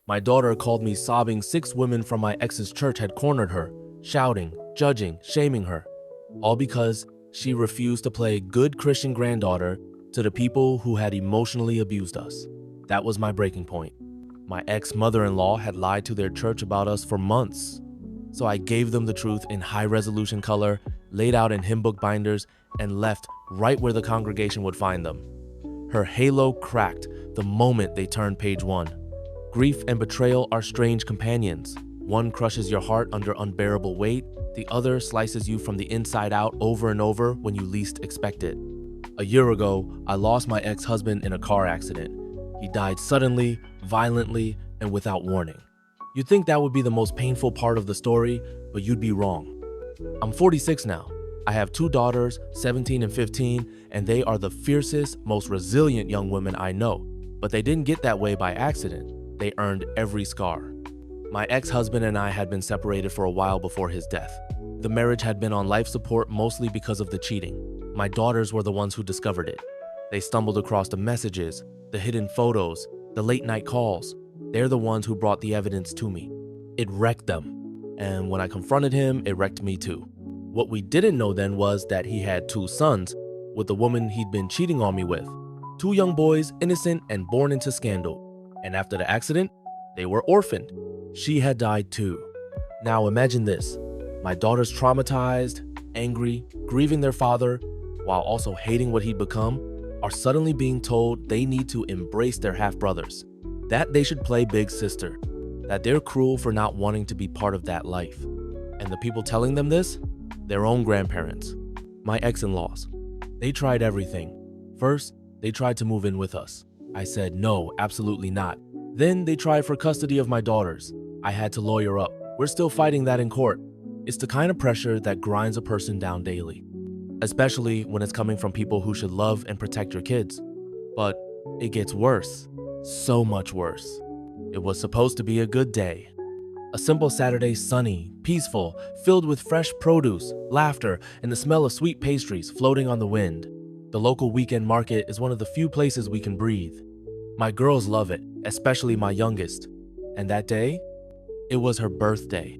My daughter called me sobbing 6 women from my ex's church had cornered her, shouting, judging, shaming her, all because she refused to play good Christian granddaughter to the people who had emotionally abused us. That was my breaking point. My ex-mother-in-law had lied to their church about us for months. So I gave them the truth in high-resolution color, laid out in hymn book binders, and left right where the congregation would find them. Her halo cracked the moment they turned page 1. Grief and betrayal are strange companions. One crushes your heart under unbearable weight, the other slices you from the inside out over and over when you least expect it. A year ago, I lost my ex-husband in a car accident. He died suddenly, violently, and without warning. You'd think that would be the most painful part of the story, but you'd be wrong. I'm 46 now. I have 2 daughters, 17 and 15, and they are the fiercest, most resilient young women I know. But they didn't get that way by accident. They earned every scar. My ex-husband and I had been separated for a while before his death. The marriage had been on life support mostly because of the cheating. My daughters were the ones who discovered it. They stumbled across the messages, the hidden photos, the late-night calls. They're the ones who brought the evidence to me. It wrecked them. And when I confronted him, it wrecked me too. What we didn't know then was that he had 2 sons with the woman he'd been cheating on me with. 2 young boys, innocent and born into scandal. And after the accident, they were orphaned. She had died too. Now imagine this. My daughters traumatized, angry, grieving their father, while also hating what he'd become, are suddenly being told they need to embrace their half-brothers, that they should play big sister, that they're cruel for not wanting to be part of that life. And the people telling them this? Their own grandparents, my ex-in-laws. They tried everything. First, they tried to move in with us. I said no, absolutely not. Then they tried for custody of my daughters. I had to lawyer up. We're still fighting that in court. It's the kind of pressure that grinds a person down daily, especially when it's coming from people who should love and protect your kids. But it gets worse, so much worse. It was supposed to be a good day. A simple Saturday, sunny, peaceful, filled with fresh produce, laughter, and the smell of sweet pastries floating on the wind. The local weekend market is one of the few places we can breathe. My girls love it, especially my youngest. And that day, it was her birthday.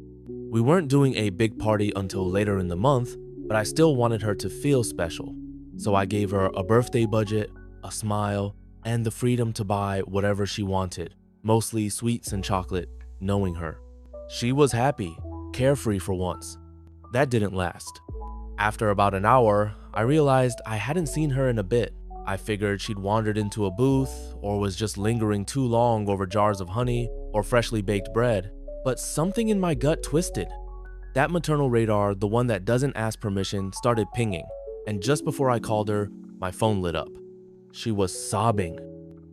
We weren't doing a big party until later in the month, but I still wanted her to feel special. So I gave her a birthday budget, a smile, and the freedom to buy whatever she wanted, mostly sweets and chocolate, knowing her. She was happy, carefree for once. That didn't last. After about an hour, I realized I hadn't seen her in a bit. I figured she'd wandered into a booth or was just lingering too long over jars of honey or freshly baked bread. But something in my gut twisted. That maternal radar, the one that doesn't ask permission, started pinging. And just before I called her, my phone lit up. She was sobbing.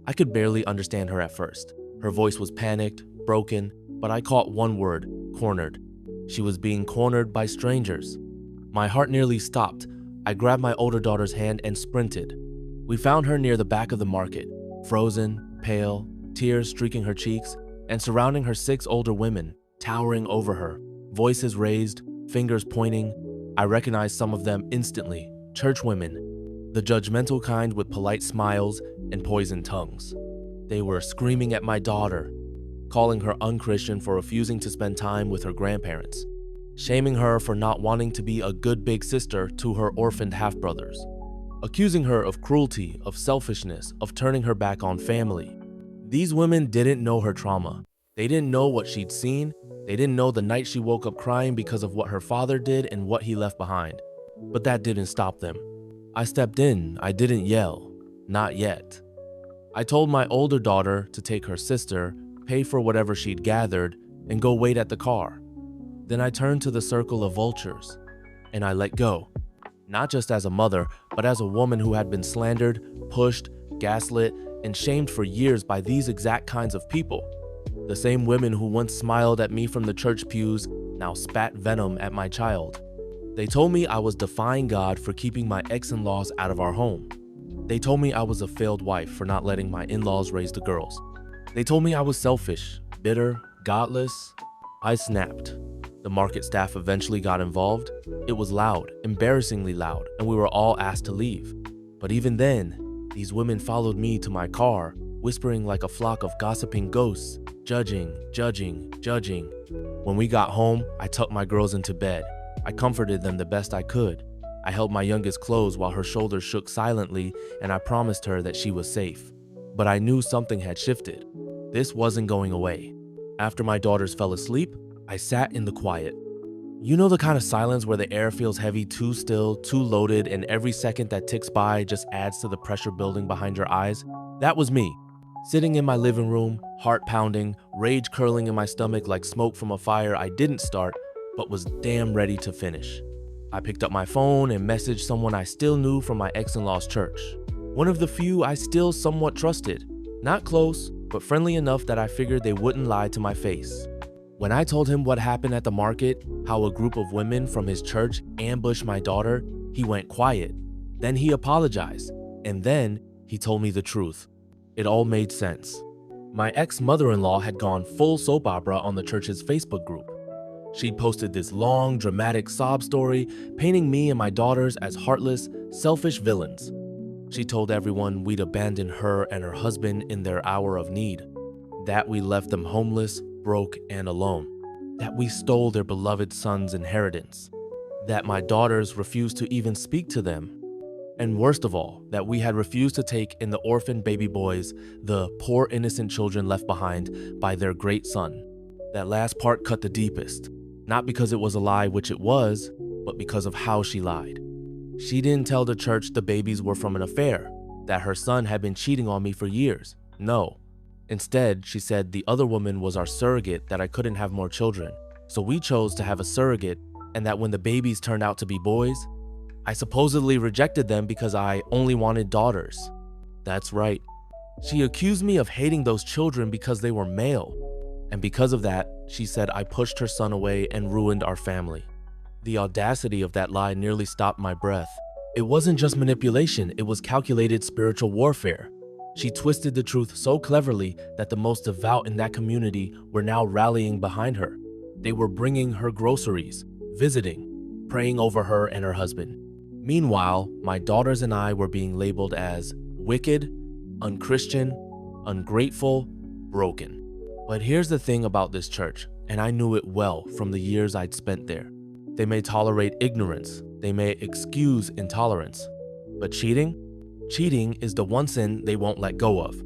I could barely understand her at first. Her voice was panicked, broken, but I caught one word: cornered. She was being cornered by strangers. My heart nearly stopped. I grabbed my older daughter's hand and sprinted. We found her near the back of the market, frozen, pale, tears streaking her cheeks, and surrounding her 6 older women, towering over her, voices raised, fingers pointing. I recognized some of them instantly, church women, the judgmental kind with polite smiles and poisoned tongues. They were screaming at my daughter, calling her unchristian for refusing to spend time with her grandparents, shaming her for not wanting to be a good big sister to her orphaned half-brothers, accusing her of cruelty, of selfishness, of turning her back on family. These women didn't know her trauma. They didn't know what she'd seen. They didn't know the night she woke up crying because of what her father did and what he left behind. But that didn't stop them. I stepped in. I didn't yell. Not yet. I told my older daughter to take her sister, pay for whatever she'd gathered, and go wait at the car. Then I turned to the circle of vultures, and I let go. Not just as a mother, but as a woman who had been slandered, pushed, gaslit, and shamed for years by these exact kinds of people. The same women who once smiled at me from the church pews now spat venom at my child. They told me I was defying God for keeping my ex-in-laws out of our home. They told me I was a failed wife for not letting my in-laws raise the girls. They told me I was selfish, bitter, godless. I snapped. The market staff eventually got involved. It was loud, embarrassingly loud, and we were all asked to leave. But even then, these women followed me to my car, whispering like a flock of gossiping ghosts, judging, judging, judging. When we got home, I tucked my girls into bed. I comforted them the best I could. I held my youngest close while her shoulders shook silently, and I promised her that she was safe. But I knew something had shifted. This wasn't going away. After my daughters fell asleep, I sat in the quiet. You know the kind of silence where the air feels heavy, too still, too loaded, and every second that ticks by just adds to the pressure building behind your eyes? That was me, sitting in my living room, heart pounding, rage curling in my stomach like smoke from a fire I didn't start, but was damn ready to finish. I picked up my phone and messaged someone I still knew from my ex-in-law's church. One of the few I still somewhat trusted. Not close, but friendly enough that I figured they wouldn't lie to my face. When I told him what happened at the market, how a group of women from his church ambushed my daughter, he went quiet. Then he apologized, and then he told me the truth. It all made sense. My ex-mother-in-law had gone full soap opera on the church's Facebook group. She'd posted this long, dramatic sob story, painting me and my daughters as heartless, selfish villains. She told everyone we'd abandoned her and her husband in their hour of need, that we left them homeless, broke, and alone, that we stole their beloved son's inheritance, that my daughters refused to even speak to them, and worst of all, that we had refused to take in the orphan baby boys, the poor innocent children left behind by their great son. That last part cut the deepest, not because it was a lie, which it was, but because of how she lied. She didn't tell the church the babies were from an affair, that her son had been cheating on me for years. No. Instead, she said the other woman was our surrogate, that I couldn't have more children. So we chose to have a surrogate, and that when the babies turned out to be boys, I supposedly rejected them because I only wanted daughters. That's right. She accused me of hating those children because they were male. And because of that, she said I pushed her son away and ruined our family. The audacity of that lie nearly stopped my breath. It wasn't just manipulation, it was calculated spiritual warfare. She twisted the truth so cleverly that the most devout in that community were now rallying behind her. They were bringing her groceries, visiting, praying over her and her husband. Meanwhile, my daughters and I were being labeled as wicked, unchristian, ungrateful, broken. But here's the thing about this church, and I knew it well from the years I'd spent there. They may tolerate ignorance, they may excuse intolerance, but cheating is the one sin they won't let go of.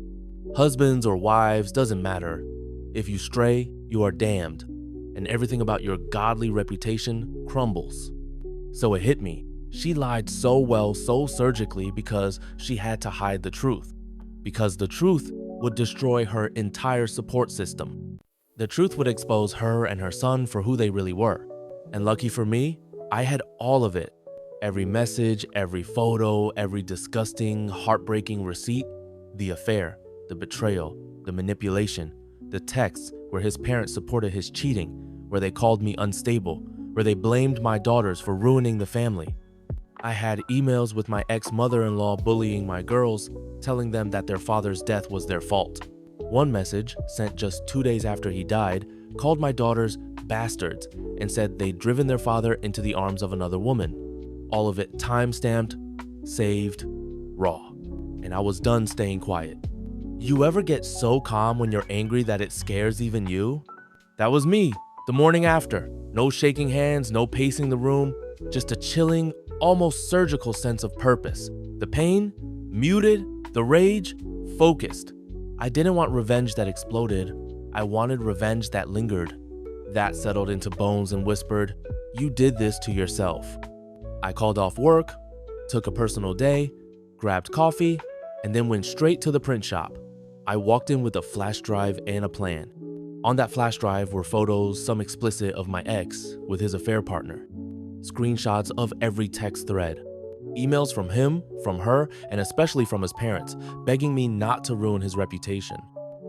Husbands or wives, doesn't matter. If you stray, you are damned, and everything about your godly reputation crumbles. So it hit me. She lied so well, so surgically, because she had to hide the truth. Because the truth would destroy her entire support system. The truth would expose her and her son for who they really were. And lucky for me, I had all of it. Every message, every photo, every disgusting, heartbreaking receipt, the affair, the betrayal, the manipulation, the texts where his parents supported his cheating, where they called me unstable, where they blamed my daughters for ruining the family. I had emails with my ex-mother-in-law bullying my girls, telling them that their father's death was their fault. One message, sent just 2 days after he died, called my daughters bastards and said they'd driven their father into the arms of another woman. All of it time-stamped, saved, raw. And I was done staying quiet. You ever get so calm when you're angry that it scares even you? That was me, the morning after. No shaking hands, no pacing the room, just a chilling, almost surgical sense of purpose. The pain, muted, the rage, focused. I didn't want revenge that exploded. I wanted revenge that lingered. That settled into bones and whispered, "You did this to yourself." I called off work, took a personal day, grabbed coffee, and then went straight to the print shop. I walked in with a flash drive and a plan. On that flash drive were photos, some explicit, of my ex with his affair partner. Screenshots of every text thread. Emails from him, from her, and especially from his parents, begging me not to ruin his reputation.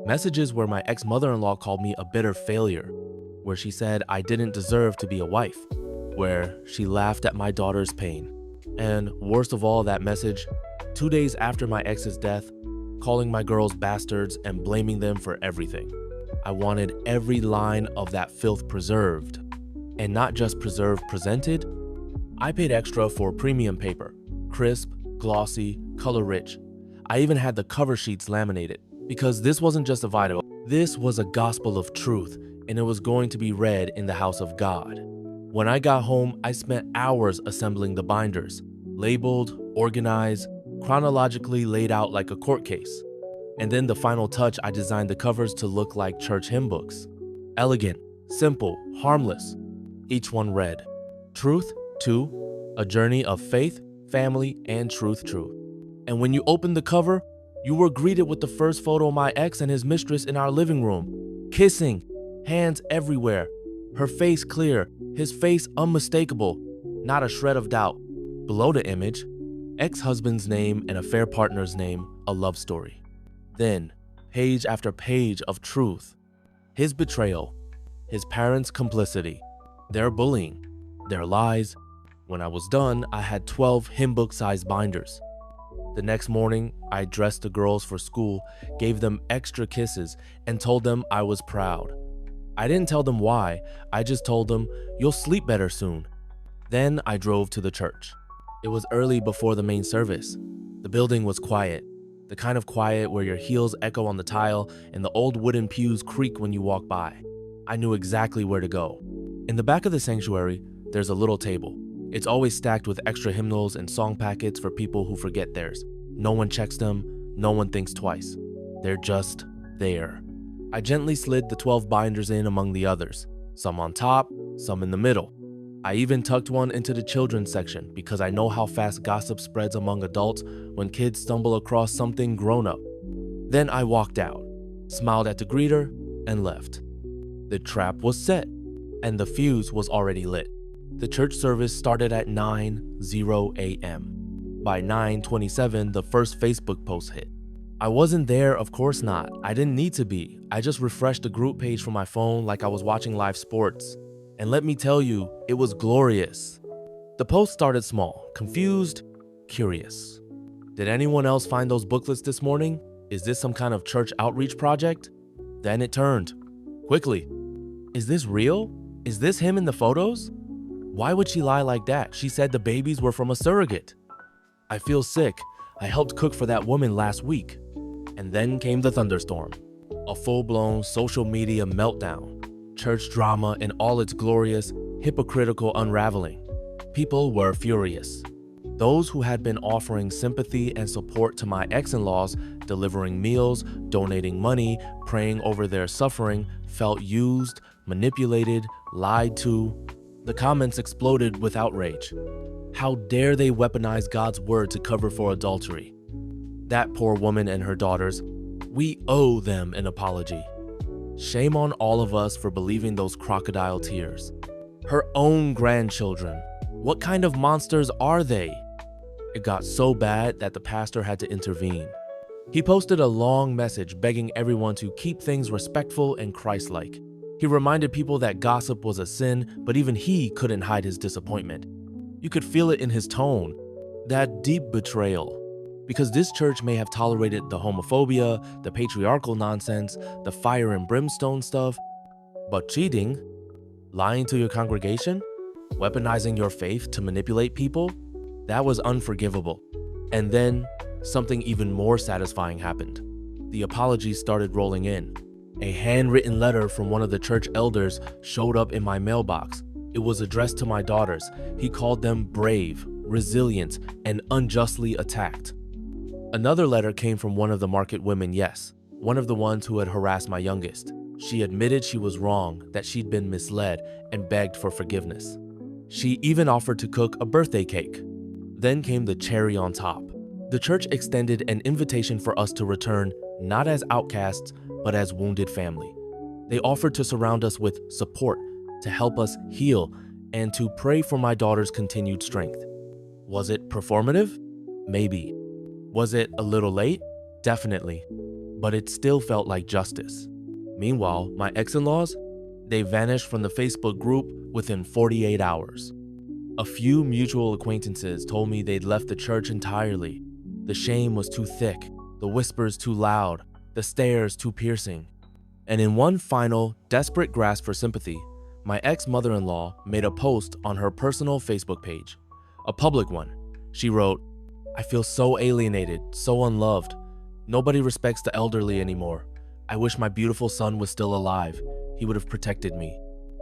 Messages where my ex-mother-in-law called me a bitter failure, where she said I didn't deserve to be a wife, where she laughed at my daughter's pain. And worst of all, that message, 2 days after my ex's death, calling my girls bastards and blaming them for everything. I wanted every line of that filth preserved. And not just preserved, presented. I paid extra for premium paper, crisp, glossy, color-rich. I even had the cover sheets laminated, Because this wasn't just a video, this was a gospel of truth, and it was going to be read in the house of God. When I got home, I spent hours assembling the binders, labeled, organized, chronologically laid out like a court case. And then the final touch, I designed the covers to look like church hymn books. Elegant, simple, harmless. Each one read, Truth 2, a journey of faith, family, and truth. And when you opened the cover, you were greeted with the first photo of my ex and his mistress in our living room, kissing, hands everywhere, her face clear, his face unmistakable, not a shred of doubt. Below the image, ex-husband's name and affair partner's name, a love story. Then, page after page of truth. His betrayal, his parents' complicity, their bullying, their lies. When I was done, I had 12 hymn book-sized binders. The next morning, I dressed the girls for school, gave them extra kisses, and told them I was proud. I didn't tell them why, I just told them, you'll sleep better soon. Then I drove to the church. It was early before the main service. The building was quiet, the kind of quiet where your heels echo on the tile and the old wooden pews creak when you walk by. I knew exactly where to go. In the back of the sanctuary, there's a little table. It's always stacked with extra hymnals and song packets for people who forget theirs. No one checks them, no one thinks twice. They're just there. I gently slid the 12 binders in among the others, some on top, some in the middle. I even tucked one into the children's section because I know how fast gossip spreads among adults when kids stumble across something grown-up. Then I walked out, smiled at the greeter, and left. The trap was set, and the fuse was already lit. The church service started at 9:00 a.m. By 9:27, the first Facebook post hit. I wasn't there, of course not. I didn't need to be. I just refreshed the group page from my phone like I was watching live sports. And let me tell you, it was glorious. The post started small, confused, curious. Did anyone else find those booklets this morning? Is this some kind of church outreach project? Then it turned. Quickly. Is this real? Is this him in the photos? Why would she lie like that? She said the babies were from a surrogate. I feel sick. I helped cook for that woman last week. And then came the thunderstorm. A full-blown social media meltdown. Church drama in all its glorious, hypocritical unraveling. People were furious. Those who had been offering sympathy and support to my ex-in-laws, delivering meals, donating money, praying over their suffering, felt used, manipulated, lied to. The comments exploded with outrage. How dare they weaponize God's word to cover for adultery? That poor woman and her daughters, we owe them an apology. Shame on all of us for believing those crocodile tears. Her own grandchildren, what kind of monsters are they? It got so bad that the pastor had to intervene. He posted a long message begging everyone to keep things respectful and Christ-like. He reminded people that gossip was a sin, but even he couldn't hide his disappointment. You could feel it in his tone, that deep betrayal. Because this church may have tolerated the homophobia, the patriarchal nonsense, the fire and brimstone stuff, but cheating, lying to your congregation, weaponizing your faith to manipulate people, that was unforgivable. And then something even more satisfying happened. The apologies started rolling in. A handwritten letter from one of the church elders showed up in my mailbox. It was addressed to my daughters. He called them brave, resilient, and unjustly attacked. Another letter came from one of the market women, yes, one of the ones who had harassed my youngest. She admitted she was wrong, that she'd been misled, and begged for forgiveness. She even offered to cook a birthday cake. Then came the cherry on top. The church extended an invitation for us to return, not as outcasts, but as wounded family. They offered to surround us with support, to help us heal, and to pray for my daughter's continued strength. Was it performative? Maybe. Was it a little late? Definitely. But it still felt like justice. Meanwhile, my ex-in-laws, they vanished from the Facebook group within 48 hours. A few mutual acquaintances told me they'd left the church entirely. The shame was too thick, the whispers too loud, the stares too piercing. And in one final, desperate grasp for sympathy, my ex-mother-in-law made a post on her personal Facebook page, a public one. She wrote, "I feel so alienated, so unloved. Nobody respects the elderly anymore. I wish my beautiful son was still alive. He would have protected me.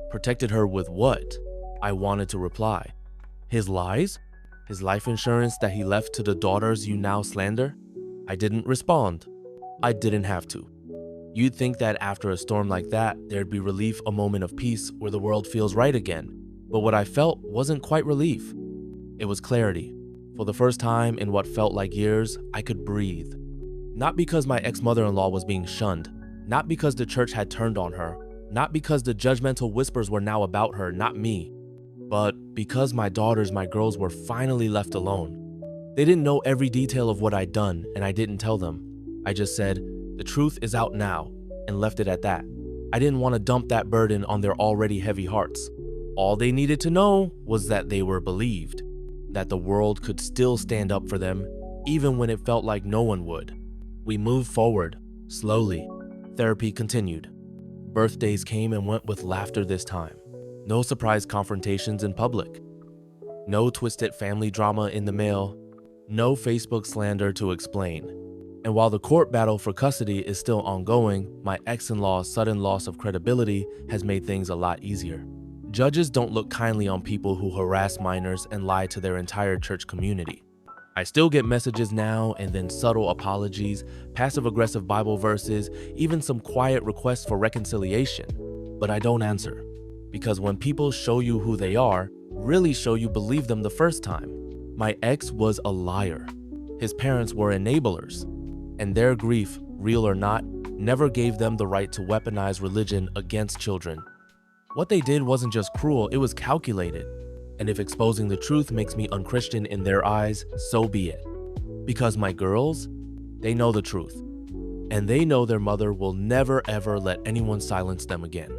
Protected her with what? I wanted to reply. His lies? His life insurance that he left to the daughters you now slander? I didn't respond. I didn't have to. You'd think that after a storm like that, there'd be relief, a moment of peace where the world feels right again. But what I felt wasn't quite relief. It was clarity. For the first time in what felt like years, I could breathe. Not because my ex-mother-in-law was being shunned, not because the church had turned on her, not because the judgmental whispers were now about her, not me, but because my daughters, my girls were finally left alone. They didn't know every detail of what I'd done, and I didn't tell them. I just said, the truth is out now, and left it at that. I didn't want to dump that burden on their already heavy hearts. All they needed to know was that they were believed, that the world could still stand up for them, even when it felt like no one would. We moved forward, slowly. Therapy continued. Birthdays came and went with laughter this time. No surprise confrontations in public. No twisted family drama in the mail. No Facebook slander to explain. And while the court battle for custody is still ongoing, my ex-in-law's sudden loss of credibility has made things a lot easier. Judges don't look kindly on people who harass minors and lie to their entire church community. I still get messages now and then, subtle apologies, passive-aggressive Bible verses, even some quiet requests for reconciliation. But I don't answer. Because when people show you who they are, really show you believe them the first time. My ex was a liar. His parents were enablers. And their grief, real or not, never gave them the right to weaponize religion against children. What they did wasn't just cruel, it was calculated. And if exposing the truth makes me unchristian in their eyes, so be it. Because my girls, they know the truth. And they know their mother will never ever let anyone silence them again.